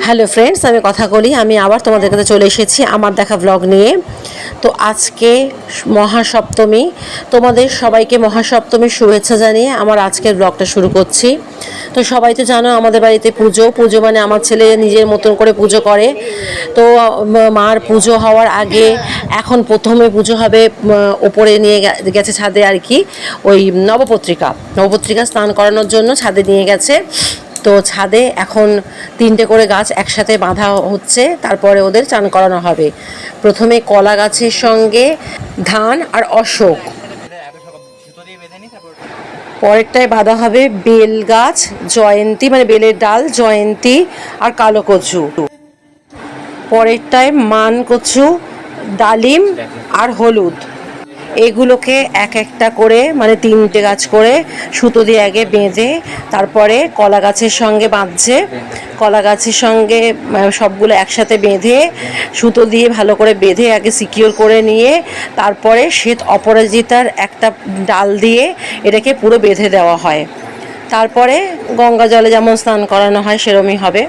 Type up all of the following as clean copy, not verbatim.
Hello friends, আমি কথা বলি, আমি আবার তোমাদের কাছে চলে এসেছি আমার দেখা ব্লগ নিয়ে। তো আজকে মহাসপ্তমী, তোমাদের সবাইকে মহাসপ্তমীর শুভেচ্ছা জানিয়ে আমার আজকের ব্লগটা শুরু করছি। তো সবাই তো জানো আমাদের বাড়িতে পুজো পুজো মানে আমার ছেলে নিজের মতন করে পুজো করে। তো মার পুজো হওয়ার আগে এখন প্রথমে পুজো হবে, ওপরে নিয়ে গেছে ছাদে আর কি, ওই নবপত্রিকা স্নান করানোর জন্য ছাদে নিয়ে গেছে। তো ছাদে এখন 3টে করে গাছ একসাথে বাঁধা হচ্ছে, তারপরে ওদের চান করানো হবে। প্রথমে কলা গাছের সঙ্গে ধান আর অশোক, পরেরটায় বাঁধা হবে বেল গাছ, জয়ন্তী মানে বেলের ডাল, জয়ন্তী আর কালো কচু। পরেরটায় মান কচু, ডালিম আর হলুদ। এগুলোকে এক একটা করে মানে 3টে গাছ করে সুতো দিয়ে আগে বেঁধে তারপরে কলা গাছের সঙ্গে বাঁধছে। কলা গাছের সঙ্গে সবগুলো একসাথে বেঁধে সুতো দিয়ে ভালো করে বেঁধে আগে সিকিওর করে নিয়ে তারপরে শ্বেত অপরাজিতার একটা ডাল দিয়ে এটাকে পুরো বেঁধে দেওয়া হয়। তারপরে গঙ্গা জলে যেমন স্নান করানো হয় সেরমই হবে।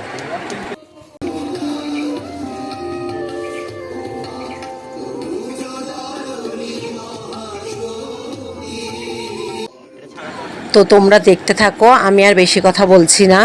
তো তোমরা দেখতে থাকো, আমি আর বেশি কথা বলছি না।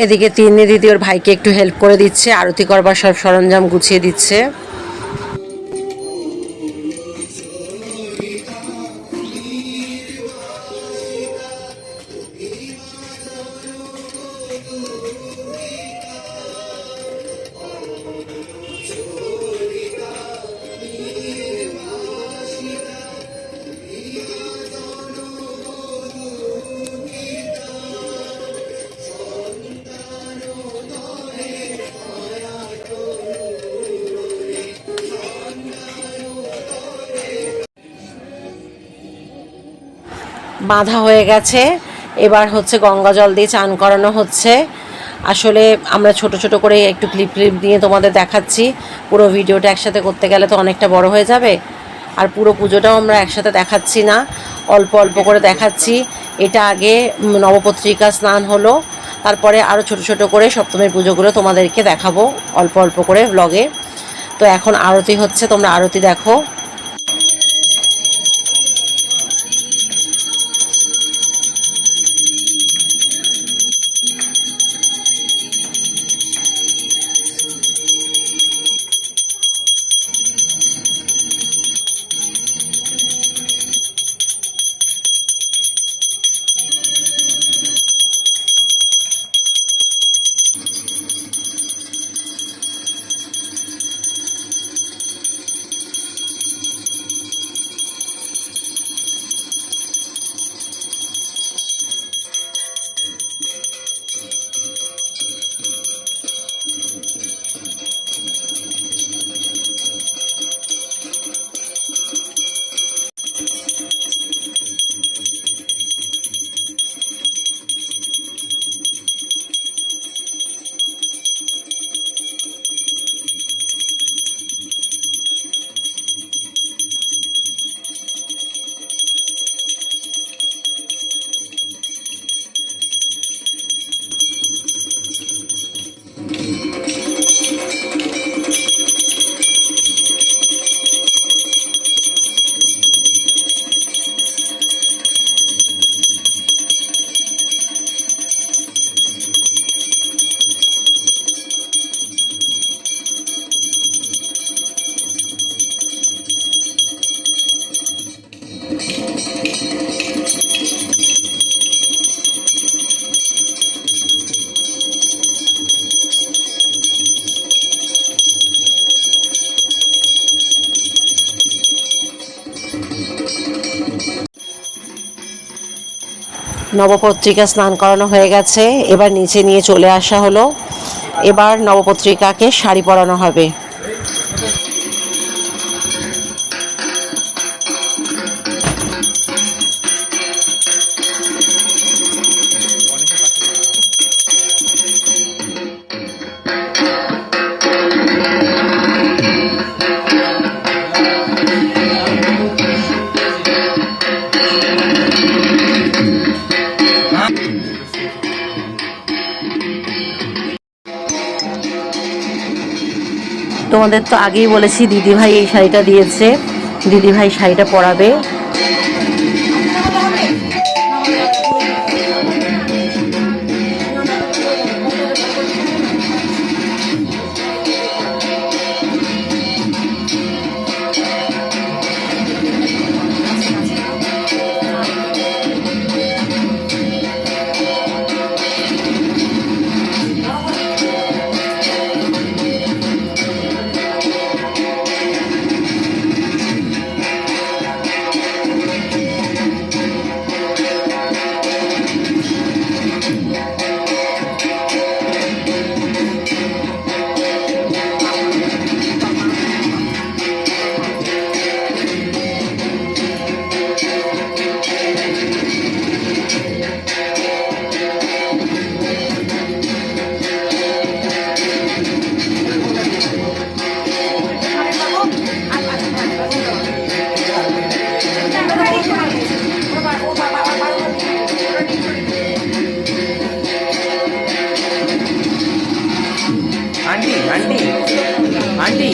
এদিকে তিন্নি দিদি ওর ভাইকে একটু হেল্প করে দিচ্ছে, আরতি করবার সব সরঞ্জাম গুছিয়ে দিচ্ছে। বাঁধা হয়ে গেছে, এবার হচ্ছে গঙ্গা জল দিয়ে চান করানো হচ্ছে। আসলে আমরা ছোট ছোট করে একটু ক্লিপ দিয়ে তোমাদের দেখাচ্ছি, পুরো ভিডিওটা একসাথে করতে গেলে তো অনেকটা বড় হয়ে যাবে। আর পুরো পুজোটাও আমরা একসাথে দেখাচ্ছি না, অল্প অল্প করে দেখাচ্ছি। এটা আগে নবপত্রিকা স্নান হলো, তারপরে আরও ছোট ছোট করে সপ্তমীর পুজোগুলো তোমাদেরকে দেখাবো অল্প অল্প করে ব্লগে। তো এখন আরতি হচ্ছে, তোমরা আরতি দেখো। নবপত্রিকা স্নান করানো হয়ে গেছে, এবার নিচে নিয়ে চলে আসা হলো। এবার নবপত্রিকাকে শাড়ি পরানো হবে। তোমাদের তো আগেই বলেছি দিদিভাই এই শাড়িটা দিয়েছে, দিদিভাই শাড়িটা পরাবে। आंटी आंटी आंटी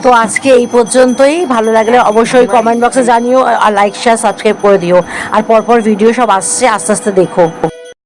তো আজকে এই পর্যন্তই। ভালো লাগলে অবশ্যই কমেন্ট বক্সে জানিও, আর লাইক শেয়ার সাবস্ক্রাইব করে দিও। আর পরপর ভিডিও সব আসছে, আস্তে আস্তে দেখো।